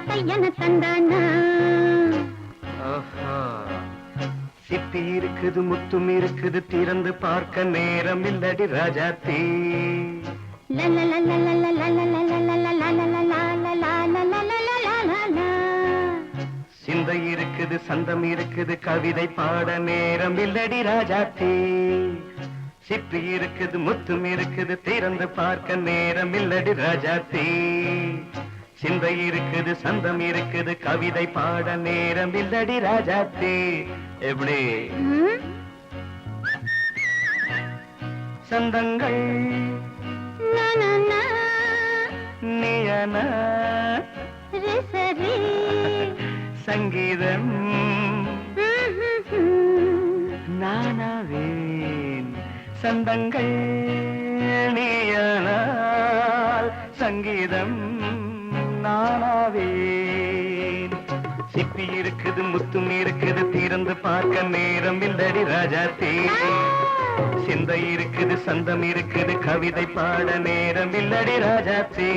கையன தந்தானா சிப்பி இருக்குது முத்தும் இருக்குது திறந்து பார்க்க நேரம் இல்லடி ராஜாத்தே சிந்தை இருக்குது சந்தம் இருக்குது கவிதை பாட நேரம் இல்லடி ராஜாத்தே சிப்பி இருக்குது முத்தும் இருக்குது திறந்து பார்க்க நேரம் இல்லடி ராஜாத்தே சிந்தை இருக்குது சந்தம் இருக்குது கவிதை பாட நேரம் இல்லடி ராஜாத்தே எப்படி சந்தங்கள் நீயன சங்கீதம் நானாவேன் சந்தங்கள் நீயனால் சங்கீதம் நானாவேன் சிப்பி இருக்குது முத்தும் இருக்குது திறந்து பார்க்க நேரம் இல்லடி ராஜாத்தே சிந்தை இருக்குது சந்தம் இருக்குது கவிதை பாட நேரம் இல்லடி ராஜாத்தே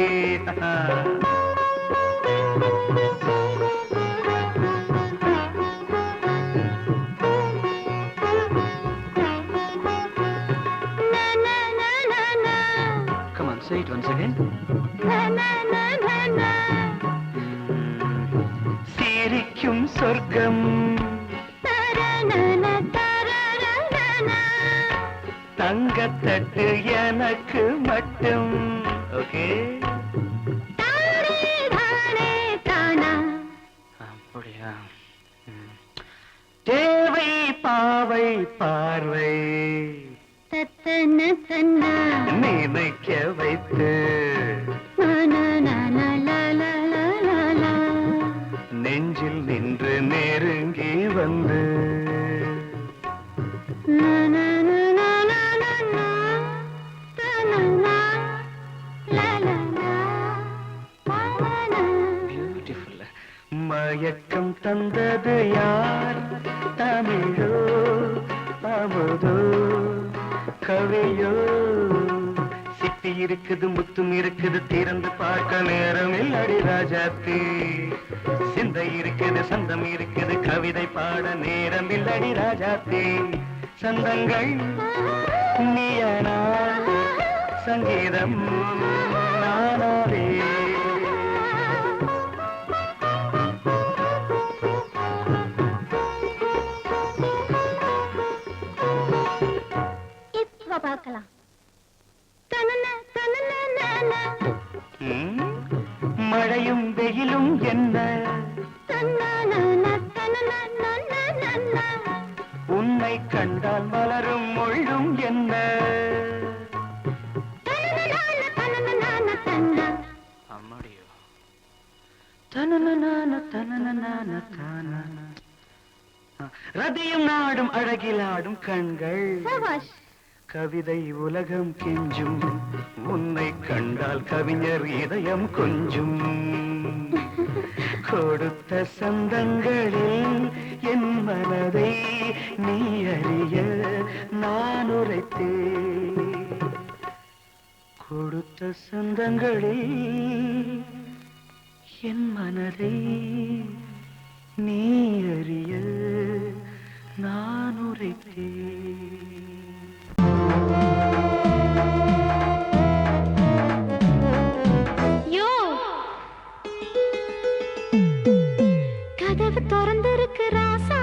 Come on, say it once again. சிரிக்கும் சொர்க்கம் தங்கத்தட்டு எனக்கு மட்டும் ஓகே அப்படியா தேவை பாவை பார்வை நினைக்க வைத்து நெஞ்சில் நின்று நெருங்கி வந்து மயக்கம் தந்தது யார் தமிழோ அமுதோ கவியோ சிப்பி இருக்குது முத்தும் இருக்குது திறந்து பார்க்க நேரம் இல்லடி ராஜாத்தே சிந்தை இருக்குது சந்தம் இருக்குது கவிதை பாட நேரம் இல்லடி ராஜாத்தே சந்தங்கள் நீயனா சங்கீதம் நானாவே பார்க்கலாம் மழையும் வெயிலும் என்ன உன்னை கண்டால் மலரும் முள்ளும் என்ன அம்மாடியோ ரதியும் நாடும் அழகிலாடும் கண்கள் கவிதை உலகம் கெஞ்சும் உன்னை கண்டால் கவிஞர் இதயம் கொஞ்சும் கொடுத்த சந்தங்களில் என் மனதை நீ அறிய நான் உரைத்தேன் கொடுத்த சந்தங்களில் என் மனதை நீ அறிய நான் உரைத்தேன் கதவு திறந்திருக்கு ராசா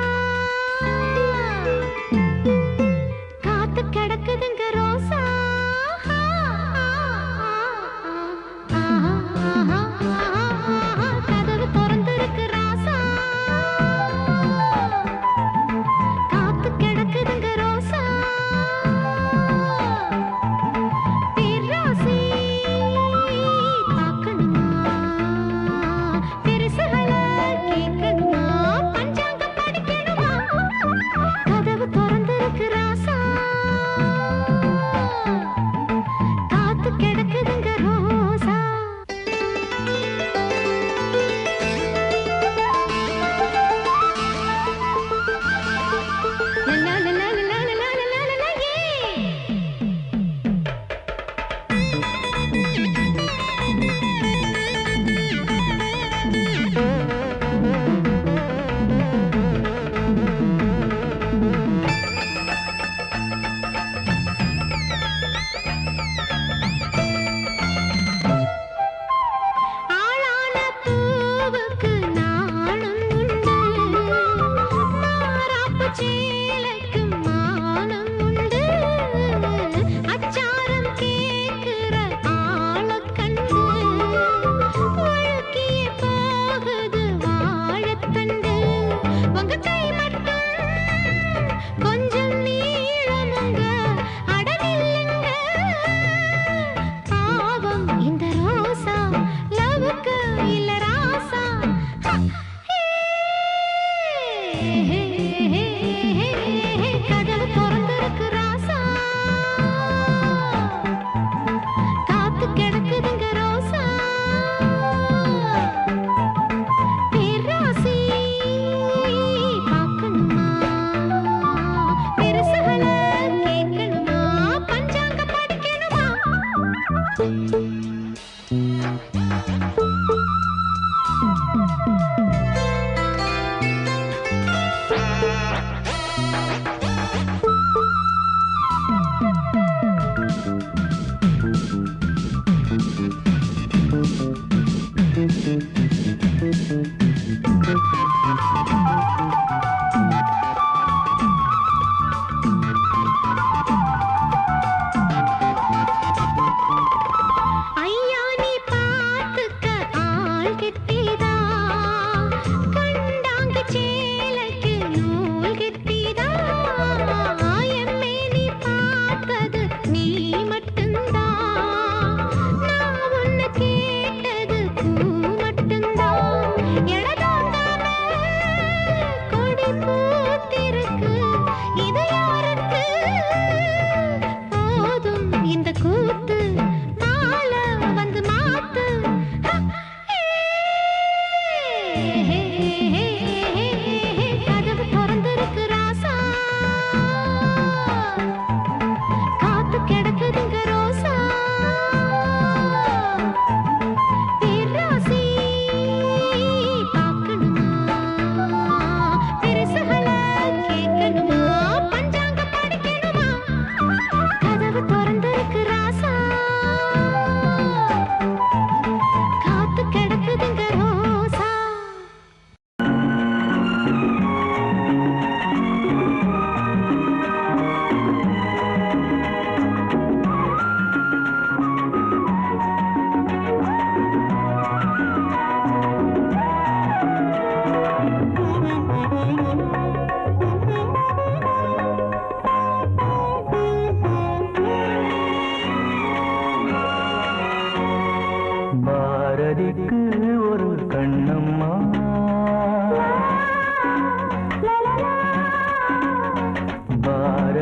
காத்து கிடக்குதுங்க ரோசா கதவு திறந்திருக்கு ராசா காத்து கிடக்குதுங்க ரோசா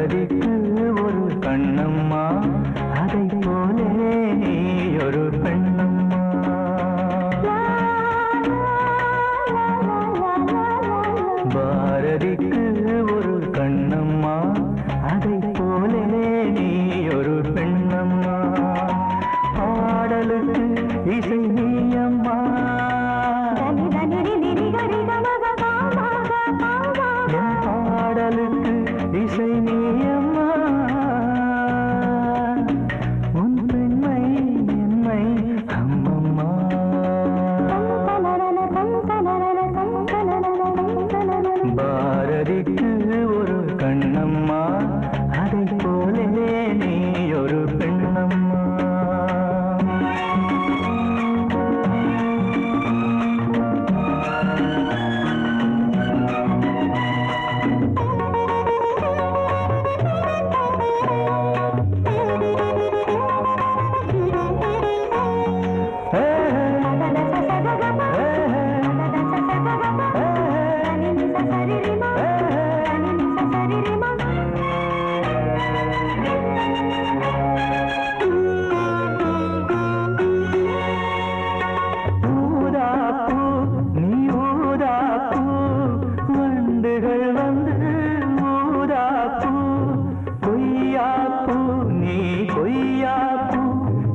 பாரதிக்கு ஒரு கண்ணம்மா அதை போலே நீ ஒரு பெண்ணம்மா பாரதிக்கு ஒரு கண்ணம்மா அதை போலே நீ ஒரு பெண்ணம்மா பாடலுக்கு இசை நீயம்மா பாடலுக்கு இசை நீயம்மா உன் பெண்மை என்னை அம்மம்மா பாரதிக்கு ஒரு கண்ணம்மா அதை போலே நீ ஒரு பெண்ணம்மா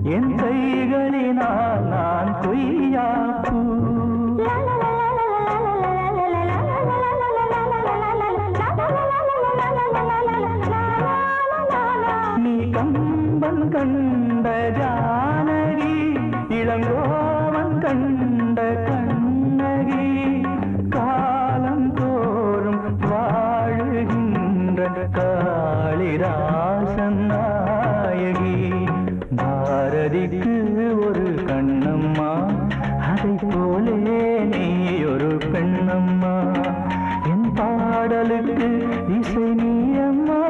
என் கைகளினால் நான் கொய்யாப்பூ நீ கம்பன் கண்ட ஜானகி இளங்கோவன் கண்ட கண்ணகி காலம் தோறும் வாழுகின்ற காளிதாசன் நாயகி பாரதிக்கு ஒரு கண்ணம்மா அதை போலே நீ ஒரு பெண்ணம்மா என் பாடலுக்கு இசை நீயம்மா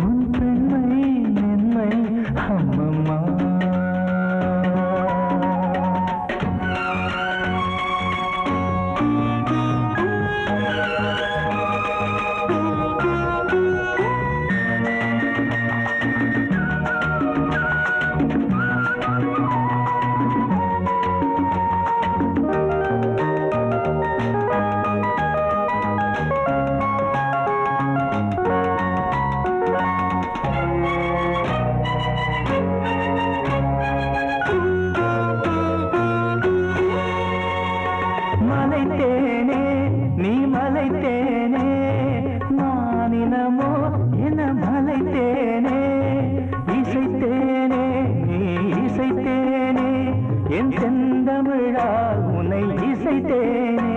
உன் பெண்மை என்னை அம்மம்மா மலைத்தேனே நீ மலைத்தேனே மானினமோ என மலைத்தேனே இசைத்தேனே நீ இசைத்தேனே என் செந்தமிழால் உன்னை இசைத்தேனே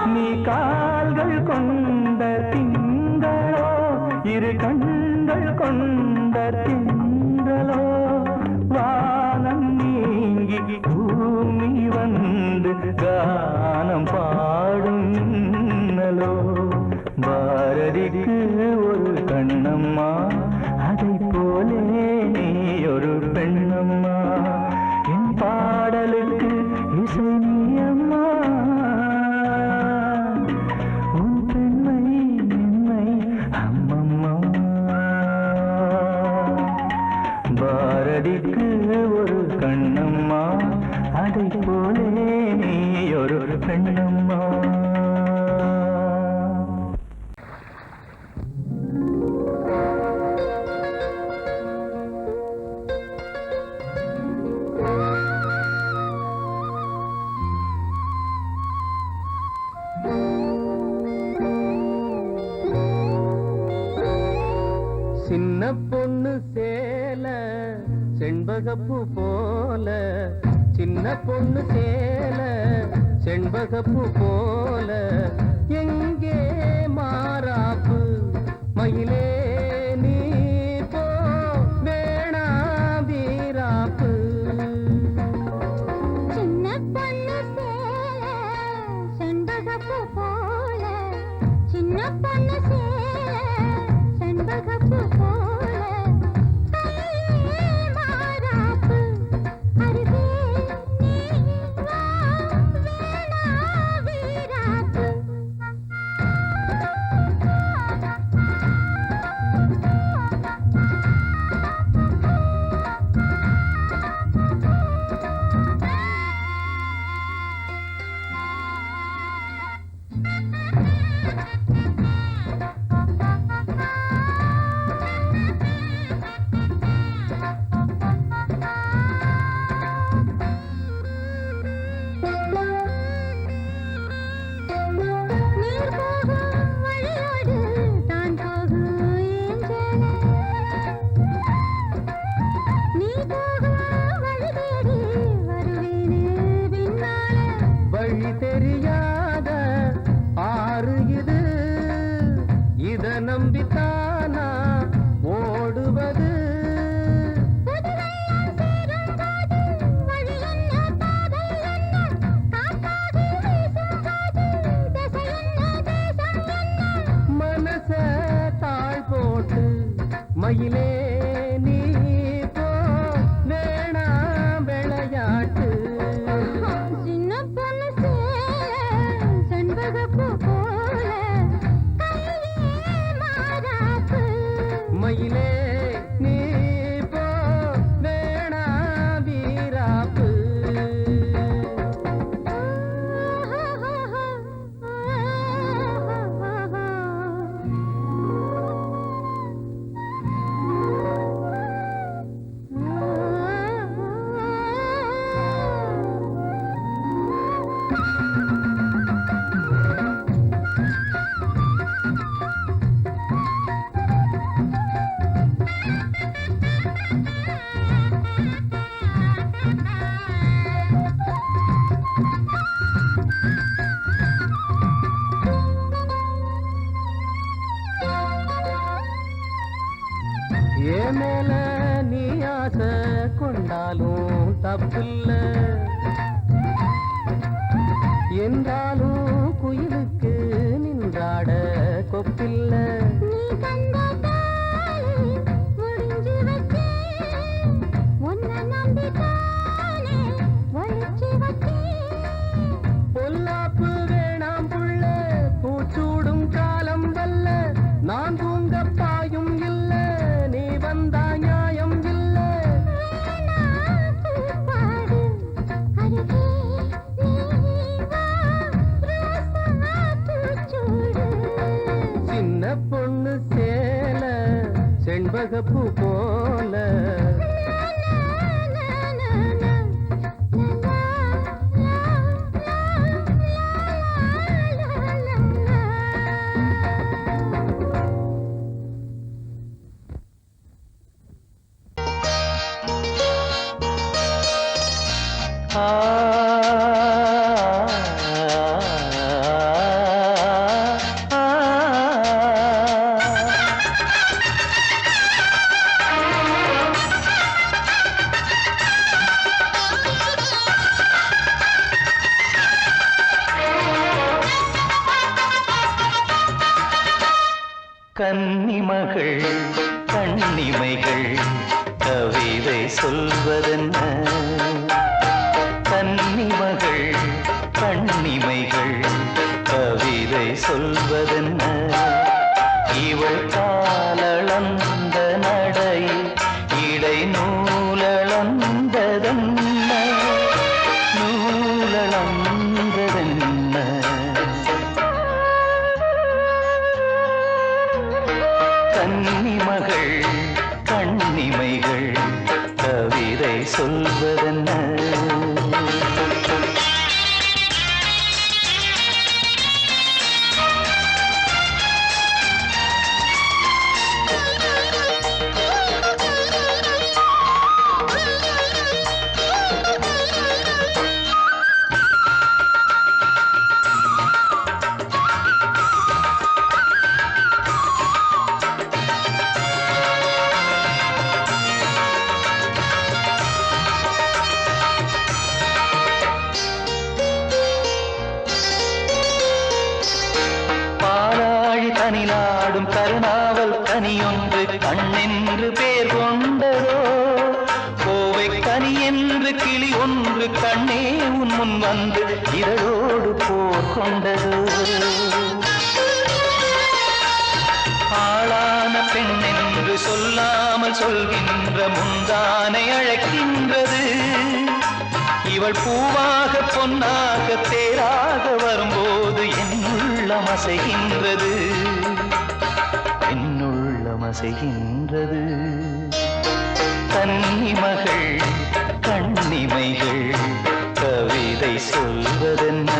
நீ கால்கள் கொண்ட திங்களோ இரு கண்கள் கொண்ட திங்களோ வானம் நீங்கி பூமி வந்து கானம் பாடும் இன்னலோ பாரதிக்கு ஒரு கண்ணம்மா அதை போலே நீ ஒரு பெண்ணம்மா என் பாடலுக்கு இசை நீயம்மா உன் பெண்மை என்னை அம்மம்மா பாரதிக்கு ஒரு கண்ணம்மா அதை போலே நீ ஒரு பெண்ணம்மா சின்ன பொண்ணு சேல செண்பகப்பூ போல சின்ன பொண்ணு சேல செண்பகப்பூ போல எங்கே மாறாப்பு மயிலே நீ போ வேணா வீராப்பு சின்ன பொண்ணு சேல செண்பகப்பூ போல சின்ன பொண்ணு சேல செண்பகப்பூ போல மாறாப்பு இல்ல என்றாலும் குயிலுக்கு நின்றாட கொப்பில்ல. நீ தந்த தாலி முடிஞ்சு வச்சேன், உன்னை நம்பித்தானே ஒழிச்சு வச்சேன். பொல்லாப்பு வேணாம் புள்ள, பூச்சூடும் காலம் வல்ல. நான் தூங்க பாயும் இல்ல, நீ வந்தா நியாயம் இல்ல. வேணா பூப்பாடு அருகே நீ வா, ரோசா பூச்சூடு. சின்ன பொண்ணு சேல செண்பகப்பூ போல. கன்னிமகள் கண்ணிமைகள் கவிதை சொல்வதென்ன? கன்னிமகள் கண்ணிமைகள் கவிதை சொல்வதென்ன? இவள் காலளந்த நடை இடை நூலளந்ததென்ன? நூலளந்ததென்ன? கன்னிமகள் கண்ணிமைகள் கவிதை சொல்வதென்ன? கனிநாடும் கருணாவல் கனியொன்று கண்ணென்று பேர் கொண்டதோ? கோவை கனி என்று கிளி ஒன்று கண்ணே உன் முன் வந்து இதழோடு போர் கொண்டதோ? ஆளான பெண் என்று சொல்லாமல் சொல்கின்ற முந்தானை அழைக்கின்றது. இவள் பூவாக பொன்னாக தேராக வரும்போது என்னுள்ளம் அசைகின்றது, என்னுள்ளம் அசைகின்றது. கன்னிமகள் கண்ணிமைகள் கவிதை சொல்வதென்ன?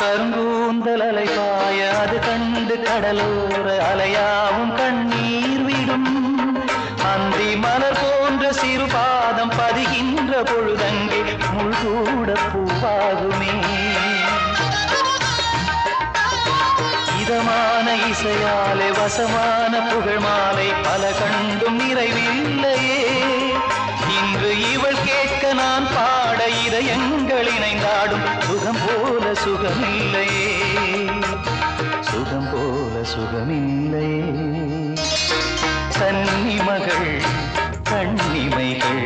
கருங்கூந்தல் அலைபாய அது கண்டு கடலோர அலையாவும் கண்ணீர் விடும். அந்தி மலர் போன்ற சிறு பாதம் பதிகின்ற பொழுதங்கே முள்கூட பூவாகுமே. இதமான இசையாலே வசமான புகழ் மாலை பல கண்டும் நிறைவில்லையே. இன்று இவள் கேட்க நான் பாட இதயங்கள் இணைந்தாடும் சுகம் போல சுகமில்லையே, சுகம் போல சுகமில்லையே. கன்னிமகள் கண்ணிமைகள்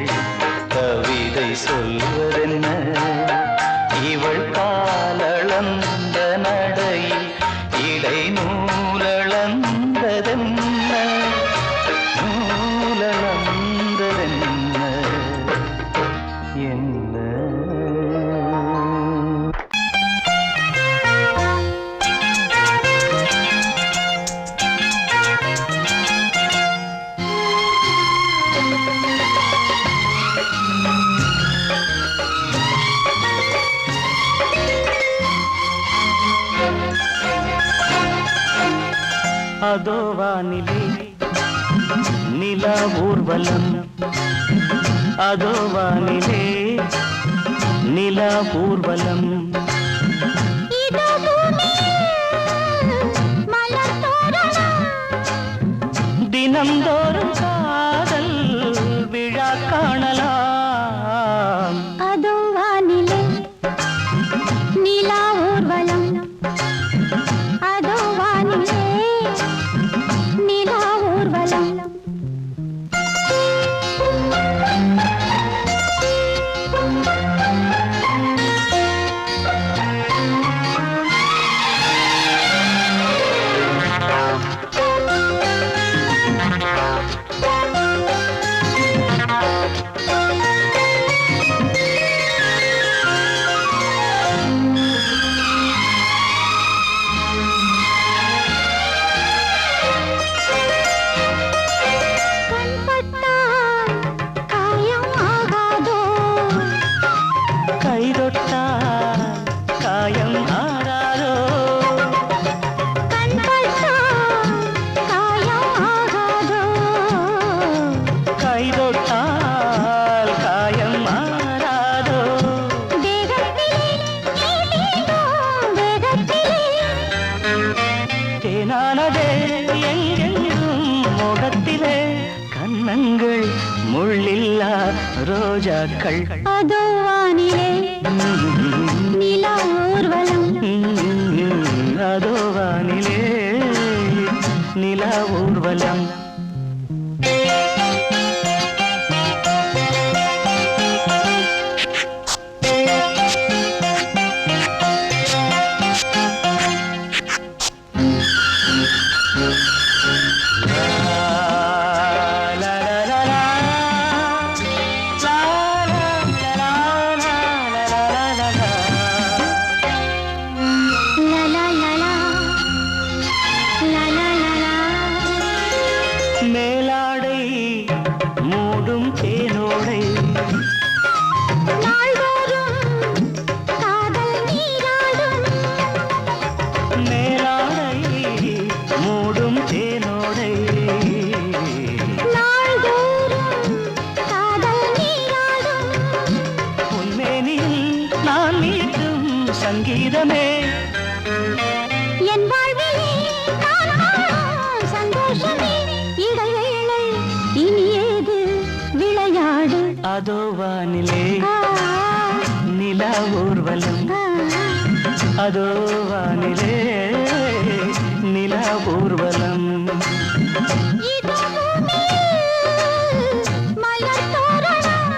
கவிதை சொல்வதென்ன? இவள் காலளந்த நடையில் இடை நூலளந்ததென்ன? நூலளந்ததென்ன? என்ன? அதோ வானிலே நிலா ஊர்வலம், அதோ வானிலே நிலா ஊர்வலம். இதோ பூமியில் மலர் தோரணம், தினம்தோறும் காதல் விழா காணலாம். அதோ வானிலே நிலா ஊர்வலம், அதோ வானிலே நிலா ஊர்வலம். கண்பட்டால் காயம் ஆகாதோ, கைதொட்டால் காயம் ஆறாதோ, கண்பட்டால் காயம் ஆகாதோ, கைதொட்டால் காயம் ஆறாதோ. தேகத்திலே நீ தீண்டும் வேகத்திலே, தேனானதே எங்கெங்கும் முகத்திலே, கன்னங்கள் முள்ளில்லா ரோஜாக்கள். அதோ வானிலே நிலா ஊர்வலம், அதோ வானிலே நிலா ஊர்வலம். லா லா லா லா, லா லா லா லா. மேலாடை மூடும் தேனோடை, நாள்தோறும் காதல் நீராடும், மேலாடை மூடும் தேனோடை, நாள்தோறும் காதல் நீராடும். உன்மேனியில் நான் மீட்டும் சங்கீதமே, என் வாழ்விலே நான் காணும் சந்தோஷமே, இடைவேளை இனி ஏது விளையாடு. அதோ வானிலே ஆ, நிலா ஊர்வலம், ஆ, அதோ வானிலே நிலா ஊர்வலம். இதோ பூமியில் மலர் தோரணம்,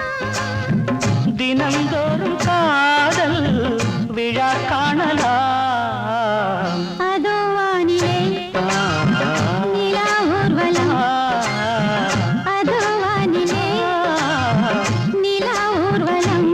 தினம்தோறும் காதல் விழா காணலாம். அதோ வானிலே நிலா ஊர்வலம், அதோ வானிலே நிலா ஊர்வலம்.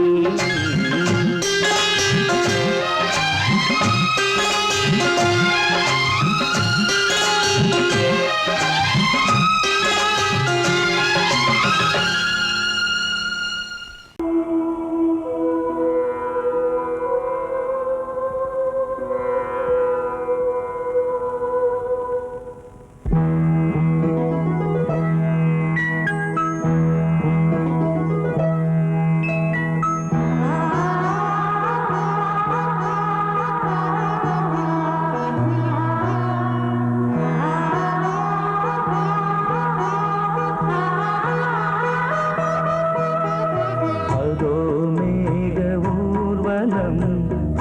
அதோ மேக ஊர்வலம்,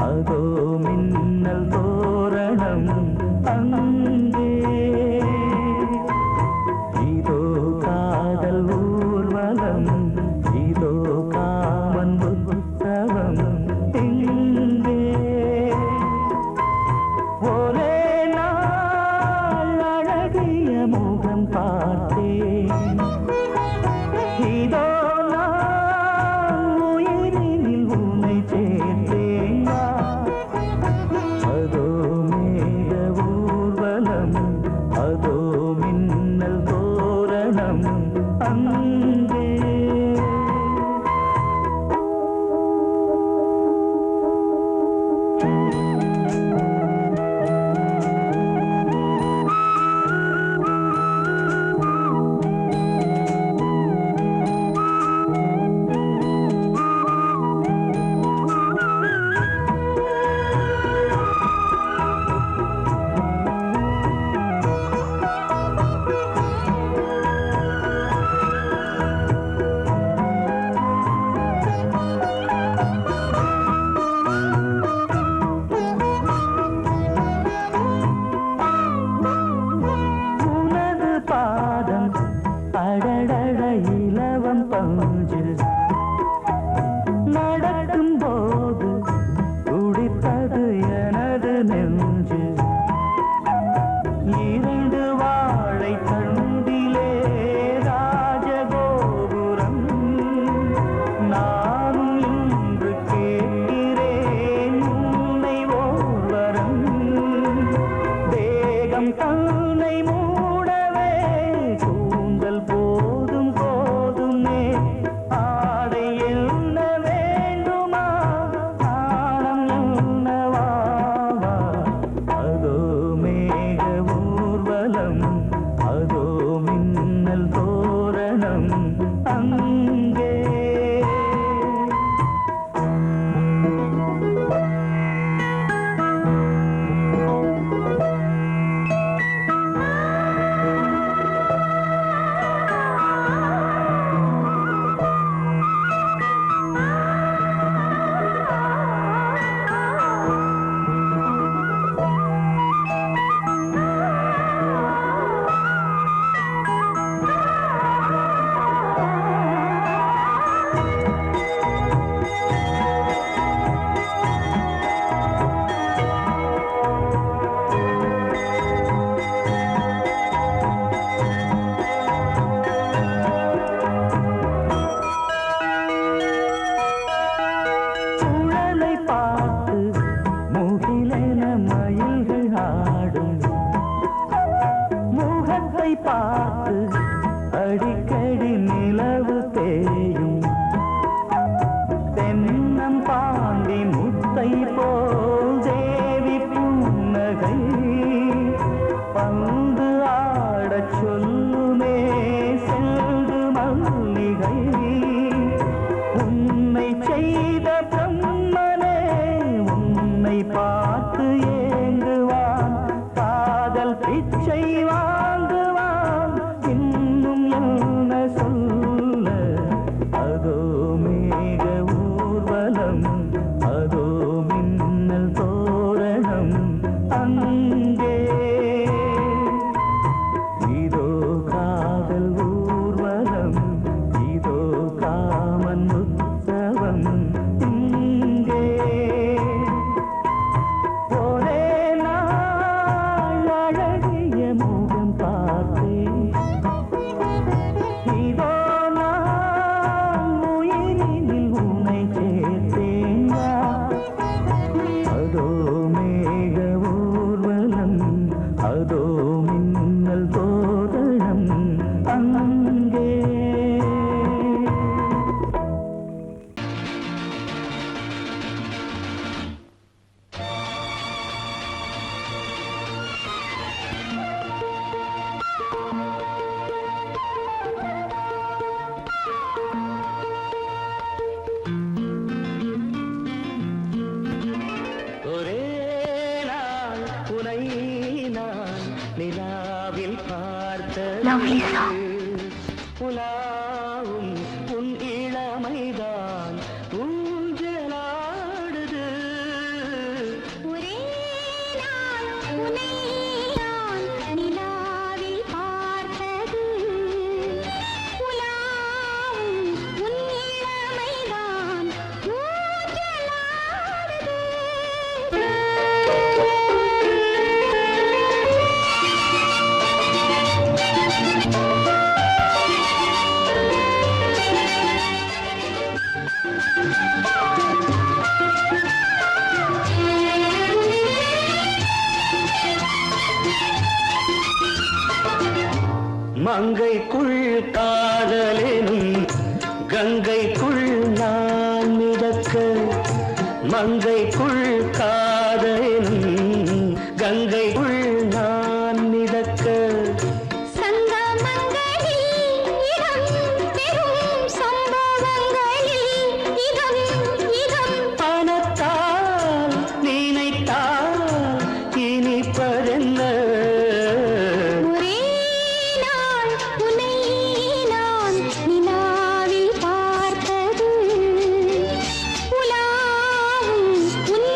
அதோ மின்னல் தோரணம், அங்கே இதோ காதல் ஊர்வலம், இதோ காமன் உற்சவம் இங்கே. ஒரே நாள் அழகிய முகம் பார்த்தேன், இதோ நான் உயிரினில் உன்னை சேர்த்தேன். அதோ மேக ஊர்வலம், அதோ மின்னல் தோரணம், அங்கே தோரணம் அங்கே. பார்த்து அடிக்கடி நிலவு தேயும் தென்னம் பாண்டி முத்தை போல் தேவி புன்னகை பந்து ஆடச் சொல்லுமே செல்து மல்லிகை உன்னை செய்த பிரம்மனே உன்னை பார்த்து ஏங்குவான் காதல் பிச்சை வாங்குவான் இன்னும் என்ன சொல்ல அதோ மேக ஊர்வலம் அதோ மின்னல் தோரணம் அங்கே இதோ காதல் ஊர்வலம் இதோ காமன் உற்சவம் இங்கே ஒரே நாள் அழகிய முகம் பார்த்தேன் இதோ நான் உயிரினில் உன்னை சேர்த்தேன் அதோ மேக ஊர்வலம் அதோ மின்னல் தோரணம் அங்கே. ஒரே நாள் உனை நான் நிலாவில் Lovely song. பார்த்தது உலாவும் உன் இளமைதான் ஊஞ்சலாடுது ஒரே நாள் உன்னை நான் நிலாவில் பார்த்தது உலாவும் உன் இளமைதான் மங்கைக்குள் காதலெனும் கங்கைக்குள் நான் மிதக்க மங்கைக்குள் காதலெனும் கங்கைக்குள் நான் மிதக்க சங்கமங்களில் இடம் பெரும் சம்பவங்களில் இதம் இதம் பணத்தால் நினைத்தால் இனிப்பதென்ன ஒரே நாள் உன்னை நான் நிலாவில் பார்த்தது உலாவும் உன்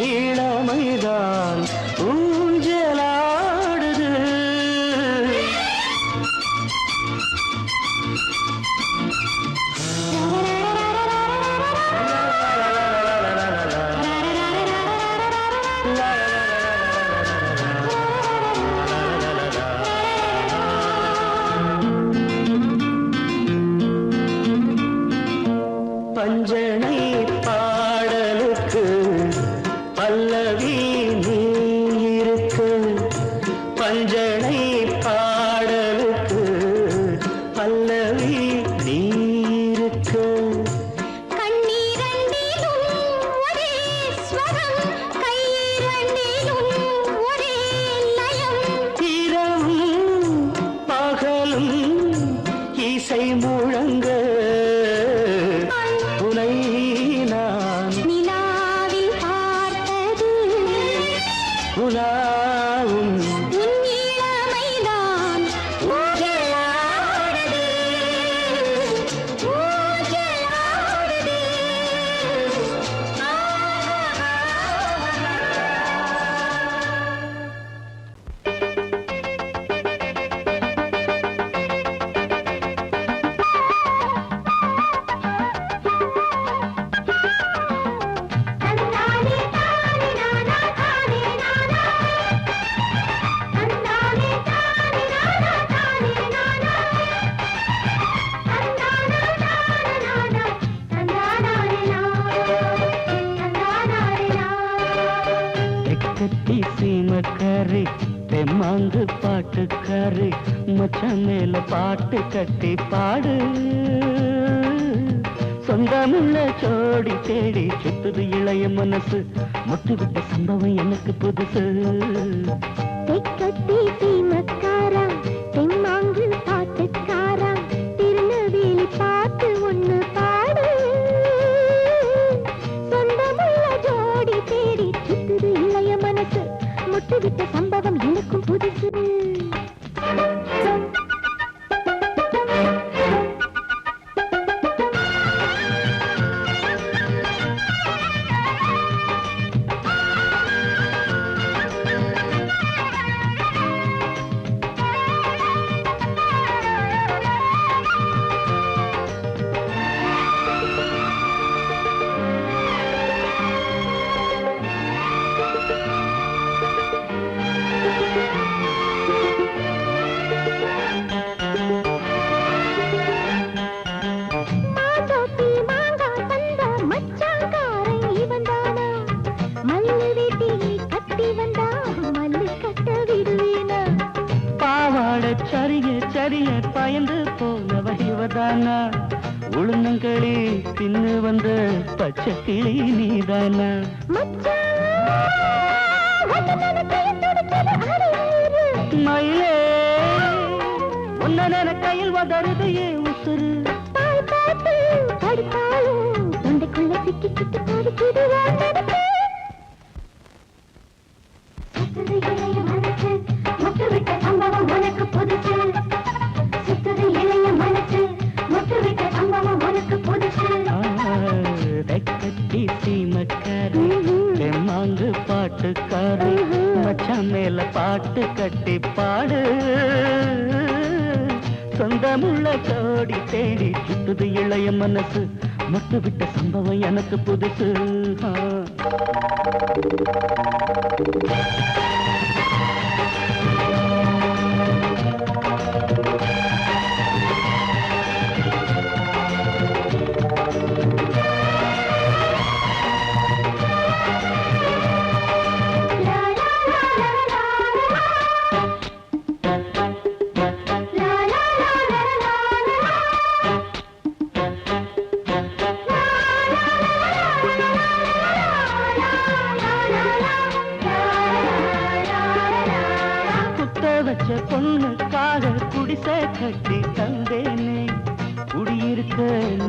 இளமைதான் ஊஞ்சலாடுது. பஞ்சனை பாடலுக்கு பல்லவி நீ இருக்கு. பஞ்சனை பாடலுக்கு பல்லவி நீ இருக்கு. கண்ணீரண்டிலும் ஒரே ஸ்வரம், கையிரண்டிலும் ஒரே லயம். இரவும் பகலும் இசை முழங்க உனை நான் நிலாவில் பார்த்தது உலாவும் உன் இளமைதான் ஊஞ்சலாடுது, ஊஞ்சலாடுது. தந்தானே தானே நானா தானே நானா, தந்தானே தானே நானா தானே நானா, தந்தானா தானே நானா, தந்தானாரே நானா, தந்தானாரே நானா. தெக்கத்தி சீமக்காரி தெம்மாங்கு பாட்டுக்காரி மச்சான் மேல பாட்டு கட்டி பாடு. சொந்தமுள்ள ஜோடி தேடி சுத்துது இளைய மனசு, முட்டுவிட்ட சம்பவம் எனக்கு புதுசு. தெக்கத்தி சீமக்காரா, தெம்மாங்கு பாட்டுக்காரா, திருநெல்வேலி பாட்டு ஒண்ணு பாடு. சொந்தமுள்ள ஜோடி தேடி சுத்துது இளைய மனசு, முட்டுவிட்ட சம்பவம் எனக்கும் புதுசு. மாதோட்டி மாங்கா தந்த மச்சாங்காரன் இவன்தானா, மல்லு வேட்டி கட்டி வந்தா மல்லு கட்ட விடுவேனா. பாவாட சரிய சரிய பயந்து போனவ இவதானா, உளுந்தங்களி தின்னு வந்த பச்சை கிளி நீதானா. மச்சான் வந்தனன கையில் துடிச்சது அரையேறு. மயிலே உன்ன கையில் வதருது ஏன் உசுறு. பால் பாட்டு படித்தாலும் தொண்டைக்குள்ள சிக்கிக்கிட்டு பாடிக்கிது வாழ்ந்தது. சுத்துது இளைய மனசு, முட்டுவிட்ட சம்பவம் உனக்கு புதுசு. சுத்துது இளைய மனசு, முட்டுவிட்ட சம்பவம் உனக்கு புதுசு. தெக்கத்தி சீமக்காரி தெம்மாங்கு பாட்டுக்காரி மச்சான் மேல பாட்டு கட்டி பாடு. சொந்தமுள்ள ஜோடி தேடி சுத்துது இளைய மனசு, முட்டுவிட்ட சம்பவம் எனக்கு புதுசு. லா லா லா லா லா லா. லா லா லா லா லா லா. குத்த வச்ச பொண்ணுக்காக குடிசை கட்டி தந்தேனே, குடியிருக்க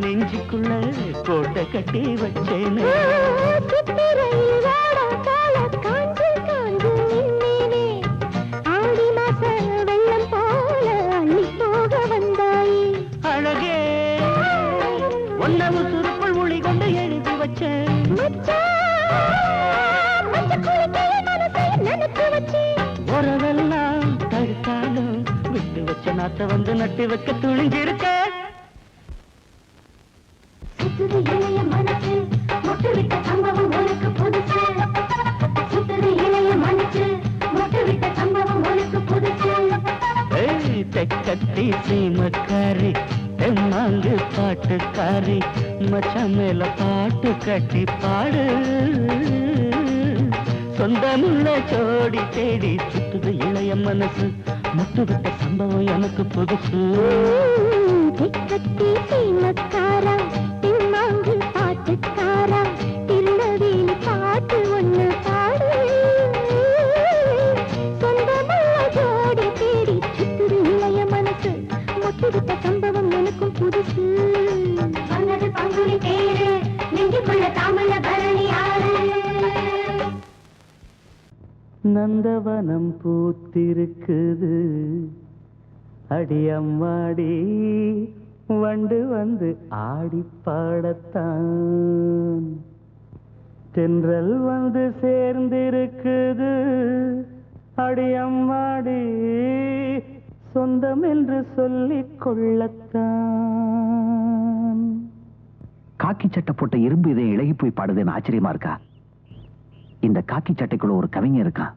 நெஞ்சுக்குள்ள கோட்டை கட்டி வச்சேனே. சித்திரையில் வாடா கால காஞ்சு காஞ்சு நின்னேனே, ஆடி மாச வெள்ளம் போல அள்ளி போக வந்தாயே. அழகே உன்ன உசுருக்குள் மொழி கொண்டு எழுதி வச்சேன். மச்சான் நாத்த வந்து நட்டு வைக்க துணிஞ்சிருக்க. சுத்துது இளைய மனசு மொட்டு விட்ட சம்பவம் உனக்கு புதுசு. சுத்துது இளைய மனசு மொட்டு விட்ட சம்பவம் உனக்கு புதுசு. தெக்கத்தி சீமக்காரி தெம்மாங்கு பாட்டுக்காரி மச்சான் மேல பாட்டு கட்டி பாடு. சொந்தமுள்ள ஜோடி தேடி சுத்துது இளைய மனசு முட்டு விட்ட சம்பவம் எனக்கு புதுசு. தெக்கத்தி சீமக்காரா தெம்மாங்கு பாட்டுக்காரா திருநெல்வேலி பாட்டு ஒண்ணு பாடு. சொந்தமுள்ள ஜோடி தேடி சுத்துது இளைய மனசு முட்டு விட்ட சம்பவம் எனக்கும் புதுசு. சொன்னது பங்குனி தேரு நெஞ்சுக்குள்ள தாமல பரணி ஆறு. நந்தவனம் பூத்திருக்குது அடியம்மாடி வண்டு வந்து ஆடி பாடத்தான். தென்றல் வந்து சேர்ந்திருக்குது அடியம்மாடி சொந்தம் என்று சொல்லிக் கொள்ளத்தான். காக்கி சட்டை போட்ட இரும்பு இதை இழகி போய் பாடுதுன்னு ஆச்சரியமா இருக்கா? இந்த காக்கி சட்டைக்குள்ள ஒரு கவிஞர் இருக்கான்,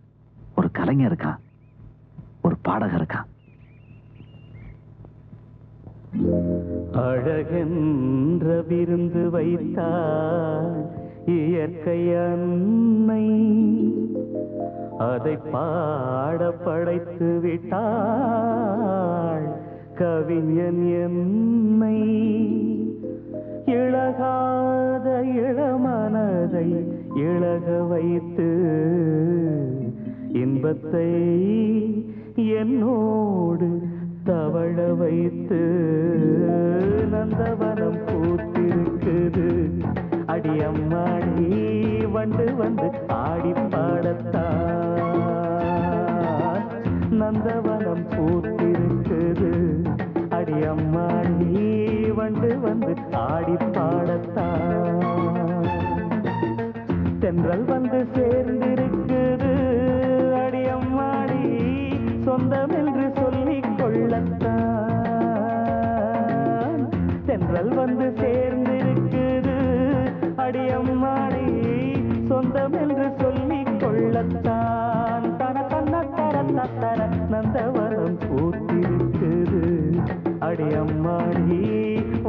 ஒரு கலைஞர் இருக்கான், ஒரு பாடகர் இருக்கான். அழகென்ற விருந்து வைத்தாள் இயற்கை அன்னை, அதை பாட படைத்து விட்டாள் கவிஞன் என்னை. இழகாத இளமனதை இழக வைத்து இன்பத்தை என்னோடு தவழ வைத்து. நந்தவனம் பூத்திருக்குது அடியம்மாடி வண்டு வந்து ஆடி பாடத்தான். நந்தவனம் பூத்திருக்குது அடியம்மாடி வண்டு வந்து ஆடி பாடத்தான். தென்றல் வந்து சேர்ந்திருக்குது அடியம்மாடி சொந்தம் என்று சொல்லிக் கொள்ளத்தான். தென்றல் வந்து சேர்ந்திருக்குது அடியம்மாடி சொந்தம் என்று சொல்லிக் கொள்ளத்தான். தன தன்ன தர தர நந்தவனம் பூத்திருக்குது அடியம்மாடி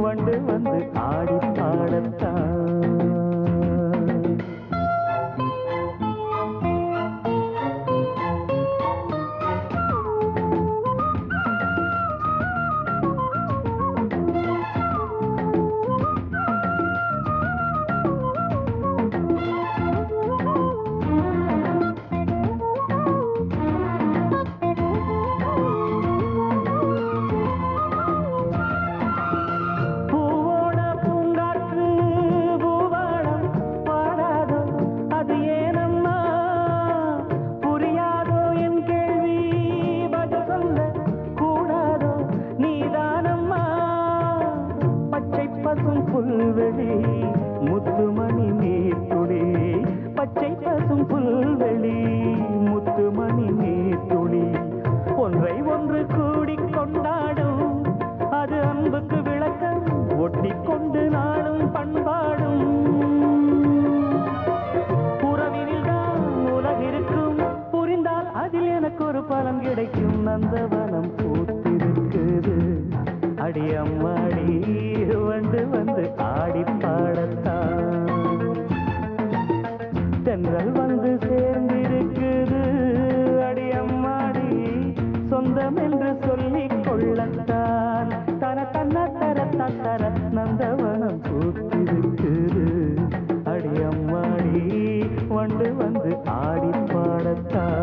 வண்டு வந்து ஆடி பாடத்தான். முத்துமணி நீர்த்துளி பச்சை பசும் புல்வெளி முத்துமணி நீர்த்துளி ஒன்றை ஒன்று கூடிக் கொண்டாடும் அது அன்புக்கு விளக்கம் ஒட்டிக்கொண்டு நாளும் பண்பாடும். உறவினில் தான் உலகிருக்கும் புரிந்தால் அதில் எனக்கு ஒரு பலன் கிடைக்கும். நந்தவனம் பூத்திருக்குது அடியம்மாடி வண்டு வந்து ஆடி பாடத்தான். தென்றல் வந்து சேர்ந்திருக்குது அடியம்மாடி சொந்தம் என்று சொல்லிக் கொள்ளத்தான். தன தன்ன தர தர நந்தவனம் பூத்திருக்குது அடியம்மாடி வண்டு வந்து ஆடி பாடத்தான்.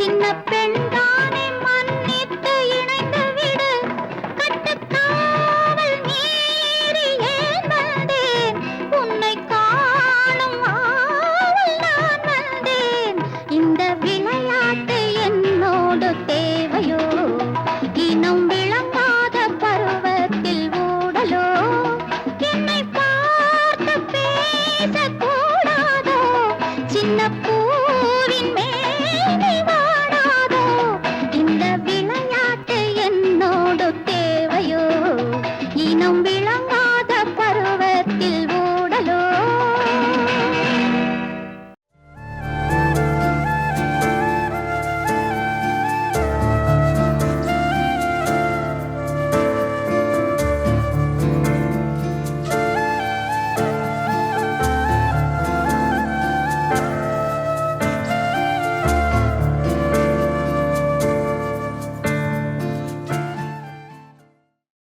சின்ன பெண்